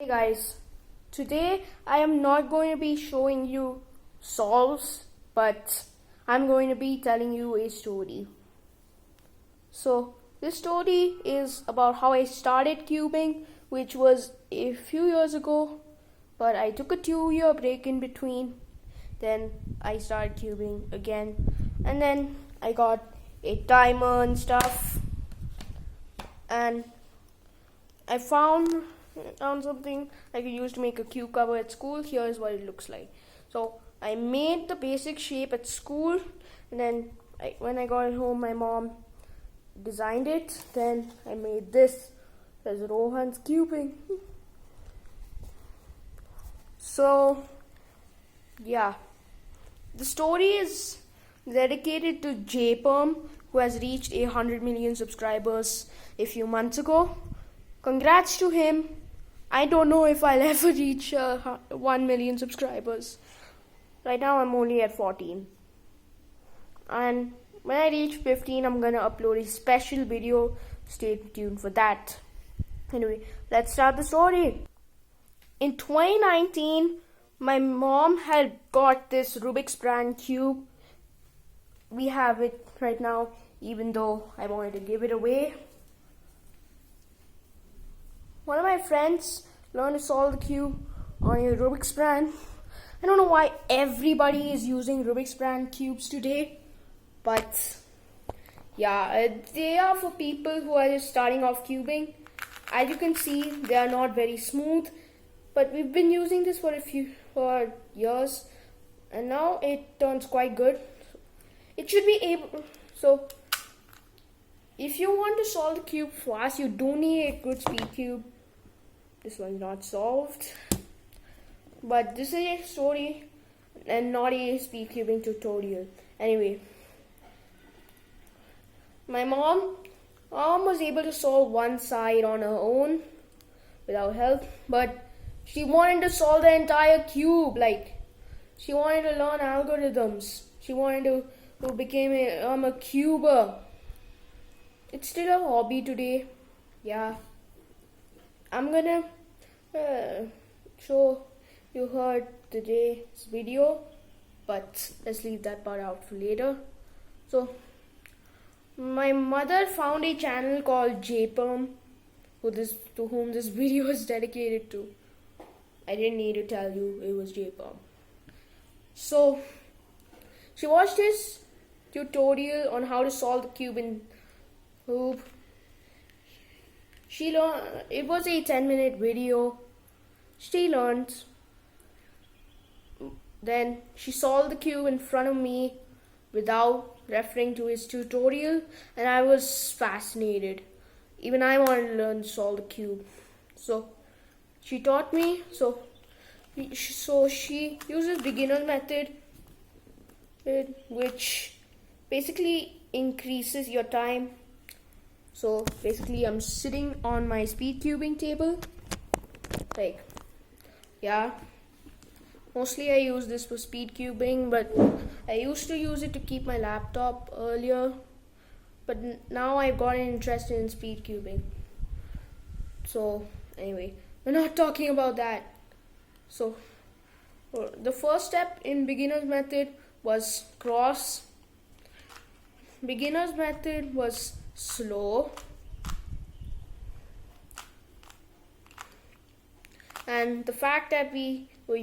Hey guys, today I am not going to be showing you solves, but I'm going to be telling you a story. So, this story is about how I started cubing, which was a few years ago, but I took a 2-year break in between. Then I started cubing again, and then I got a timer and stuff, and I found something I could use to make a cube cover at school. Here's what it looks like. So I made the basic shape at school, and then when I got it home, my mom designed it. Then I made this as Rohan's cubing. So yeah, the story is dedicated to JPerm, who has reached 100 million subscribers a few months ago. Congrats to him. I don't know if I'll ever reach 1 million subscribers. Right now I'm only at 14. And when I reach 15, I'm gonna upload a special video. Stay tuned for that. Anyway, let's start the story. In 2019, my mom had got this Rubik's brand cube. We have it right now, even though I wanted to give it away. One of my friends learned to solve the cube on a Rubik's brand. I don't know why everybody is using Rubik's brand cubes today, but yeah, they are for people who are just starting off cubing. As you can see, they are not very smooth, but we've been using this for years, and now it turns quite good. It should be able. So, if you want to solve the cube fast, you don't need a good speed cube. This one's not solved, but this is a story and not a speed cubing tutorial. Anyway, my mom was able to solve one side on her own without help, but she wanted to solve the entire cube. Like, she wanted to learn algorithms. She wanted to become a cuber. It's still a hobby today. Yeah. I'm gonna show you heard today's video, but let's leave that part out for later. So, my mother found a channel called JPerm, to whom this video is dedicated to. I didn't need to tell you it was JPerm. So, she watched this tutorial on how to solve the cube in Hoop. She learned. It was a 10-minute video. She learned. Then she solved the cube in front of me without referring to his tutorial, and I was fascinated. Even I wanted to learn to solve the cube. So she taught me. So she uses beginner method, which basically increases your time. So basically I'm sitting on my speed cubing table. Like, yeah. Mostly I use this for speed cubing, but I used to use it to keep my laptop earlier. But now I've gotten interested in speed cubing. So anyway, we're not talking about that. So the first step in beginner's method was cross. Beginner's method was slow, and the fact that we were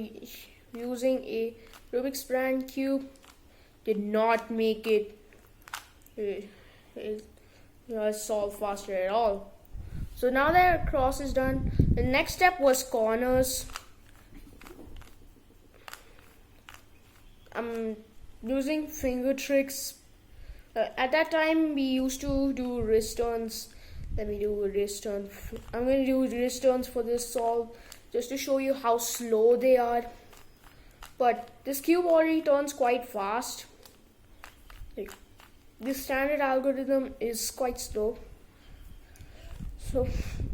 using a Rubik's brand cube did not make it solve faster at all. So now that our cross is done, the next step was corners. I'm using finger tricks. At that time, we used to do wrist turns. Let me do a wrist turn. I'm going to do wrist turns for this solve, just to show you how slow they are. But this cube already turns quite fast. Like, this standard algorithm is quite slow. So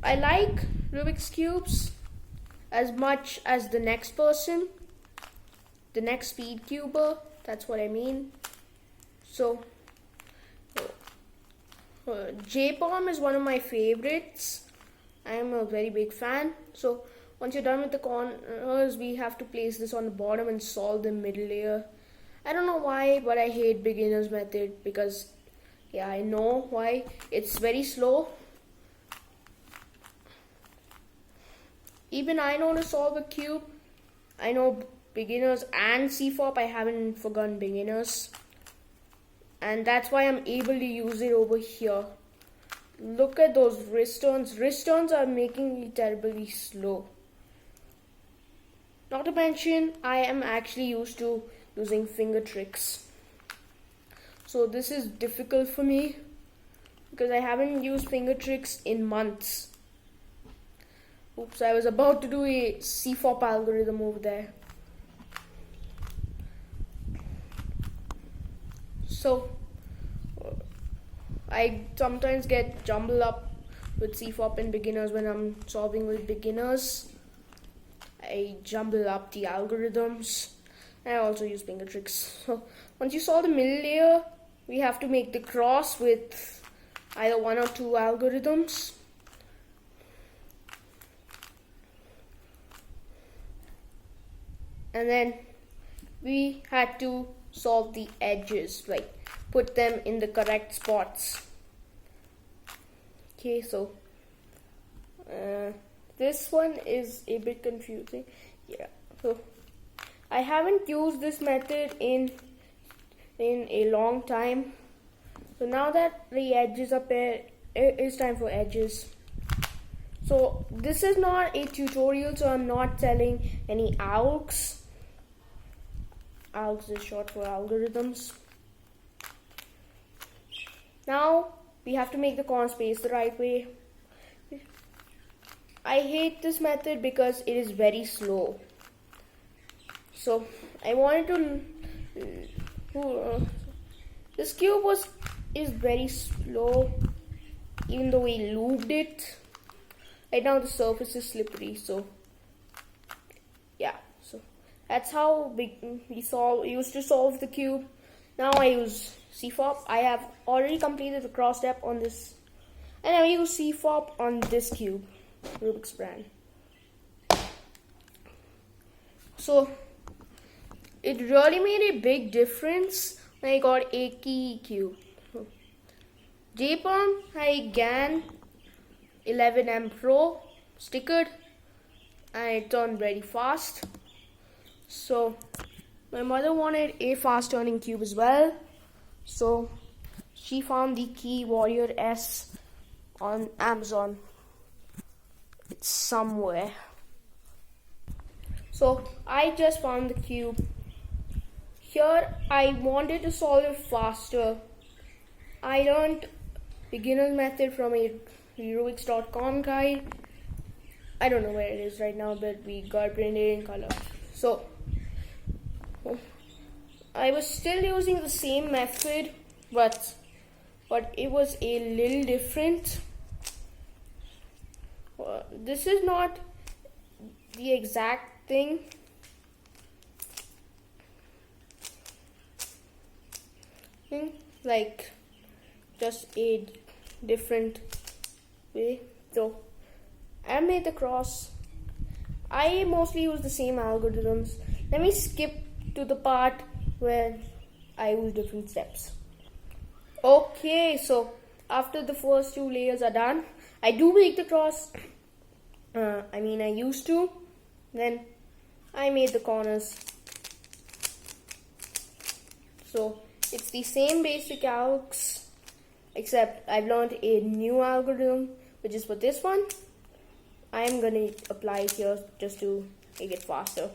I like Rubik's cubes as much as the next person, the next speed cuber. That's what I mean. So JPerm is one of my favorites. I am a very big fan. So Once you're done with the corners, we have to place this on the bottom and solve the middle layer. I don't know why, but I hate beginner's method because, yeah, I know why. It's very slow. Even I know to solve a cube. I know beginners and CFOP. I haven't forgotten beginners. And that's why I'm able to use it over here. Look at those wrist turns. Wrist turns are making me terribly slow. Not to mention, I am actually used to using finger tricks. So this is difficult for me because I haven't used finger tricks in months. Oops, I was about to do a CFOP algorithm over there. So I sometimes get jumbled up with CFOP and beginners when I'm solving with beginners. I jumble up the algorithms. I also use finger tricks. So once you solve the middle layer, we have to make the cross with either one or two algorithms. And then we had to solve the edges, like put them in the correct spots. Okay, so this one is a bit confusing. Yeah, so I haven't used this method in a long time. So now that the edges are paired, it is time for edges. So this is not a tutorial, so I'm not telling any algs. Algs is short for algorithms. Now we have to make the corner space the right way. I hate this method because it is very slow. So I wanted to. This cube is very slow, even though we lubed it. Right now the surface is slippery, so yeah. So that's how we used to solve the cube. Now I use CFOP. I have already completed the cross step on this, and I use CFOP on this cube, Rubik's brand. So it really made a big difference when I got a key cube. JPerm had a GAN 11M Pro stickered, and it turned very fast. So my mother wanted a fast turning cube as well, so she found the Key Warrior S on Amazon. It's somewhere. So I just found the cube. Here I wanted to solve it faster. I learned beginner's method from a Rubik's.com guide. I don't know where it is right now, but we got printed in color. So I was still using the same method, but it was a little different. This is not the exact thing. Like just a different way. So I made the cross. I mostly use the same algorithms. Let me skip to the part where I use different steps. Okay, so after the first two layers are done, I do make the cross. I used to. Then I made the corners. So it's the same basic algs, except I've learned a new algorithm, which is for this one. I am going to apply it here just to make it faster.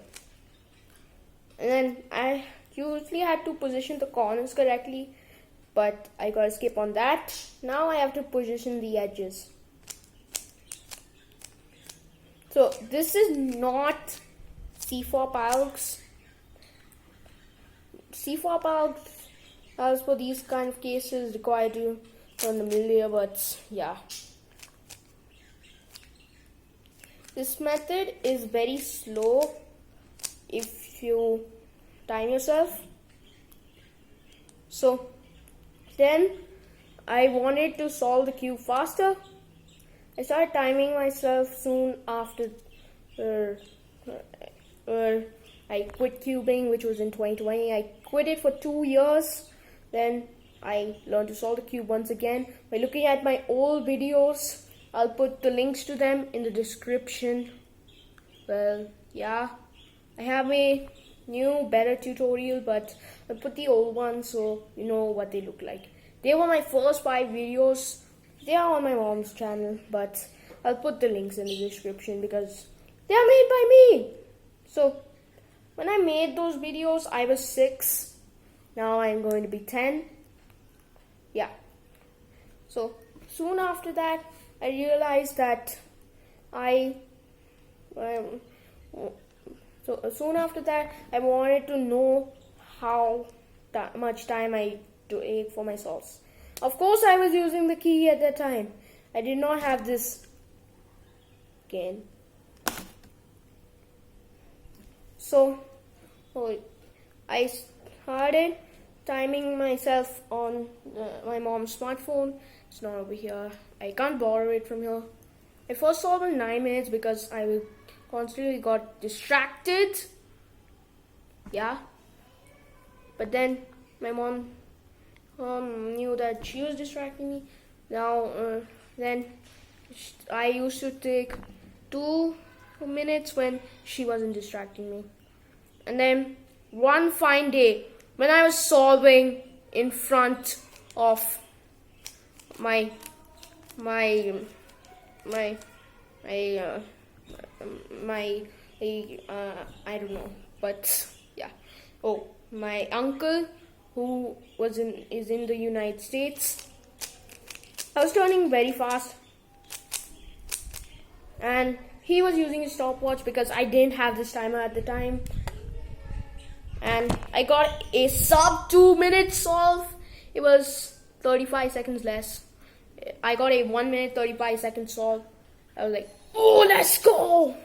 And then I usually had to position the corners correctly, but I got to skip on that. Now I have to position the edges. So this is not CFOP algs. CFOP algs for these kind of cases require to turn the middle layer, but yeah. This method is very slow if you time yourself. So then I wanted to solve the cube faster. I started timing myself soon after where, where I quit cubing, which was in 2020. I quit it for 2 years. Then I learned to solve the cube once again by looking at my old videos. I'll put the links to them in the description. Well, yeah, I have a new, better tutorial, but I'll put the old one so you know what they look like. They were my first 5 videos. They are on my mom's channel, but I'll put the links in the description because they are made by me. So, when I made those videos, I was 6. Now I'm going to be 10. Yeah. So, soon after that, I realized that soon after that, I wanted to know how much time I take for my solves. Of course, I was using the key at that time. I did not have this again. So, I started timing myself on my mom's smartphone. It's not over here. I can't borrow it from here. I first solved in 9 minutes because I constantly got distracted. Yeah. But then my mom knew that she was distracting me. Now, then I used to take 2 minutes when she wasn't distracting me. And then one fine day, when I was solving in front of I don't know, but yeah. Oh, my uncle who is in the United States. I was turning very fast, and he was using his stopwatch because I didn't have this timer at the time. And I got a sub 2 minute solve. It was 35 seconds less. I got a 1 minute 35 second solve. I was like, oh, let's go.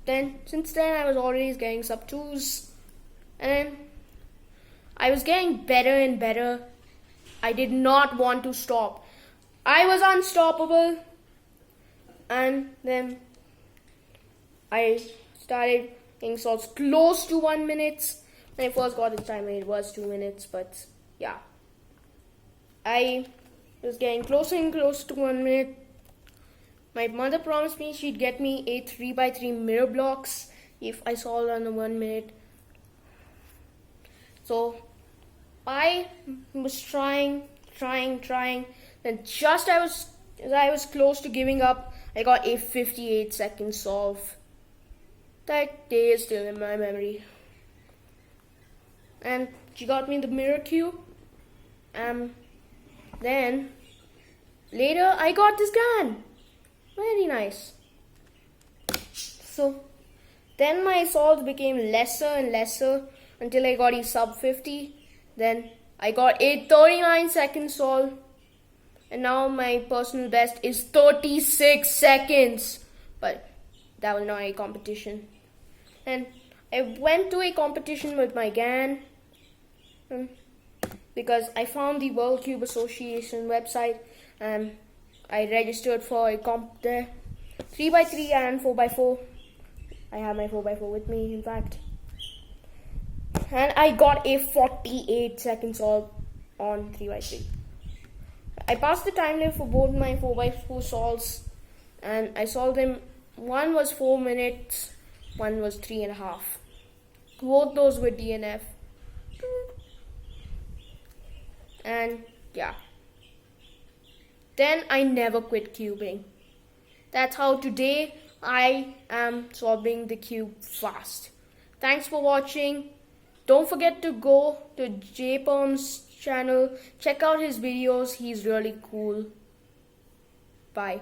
Then since then I was always getting sub 2s, and I was getting better and better. I did not want to stop. I was unstoppable. And then I started getting solves close to 1 minute. When I first got the timer, it was 2 minutes, but yeah. I was getting closer and closer to 1 minute. My mother promised me she'd get me a 3x3 mirror blocks if I solved under 1 minute. So I was trying. Then just as I was close to giving up, I got a 58 second solve. That day is still in my memory. And she got me the mirror cube. Then later I got this gun. Very nice. So then my solves became lesser and lesser until I got a sub 50. Then I got a 39 second solve. And now my personal best is 36 seconds. But that was not a competition. And I went to a competition with my GAN because I found the World Cube Association website and I registered for a comp there. 3x3 and 4x4. I have my 4x4 with me, in fact. And I got a 48 second solve on 3x3. I passed the time limit for both my 4x4 solves, and I solved them. One was 4 minutes, one was 3.5. Both those were DNF. And yeah. Then I never quit cubing. That's how today I am solving the cube fast. Thanks for watching. Don't forget to go to JPerm's channel. Check out his videos. He's really cool. Bye.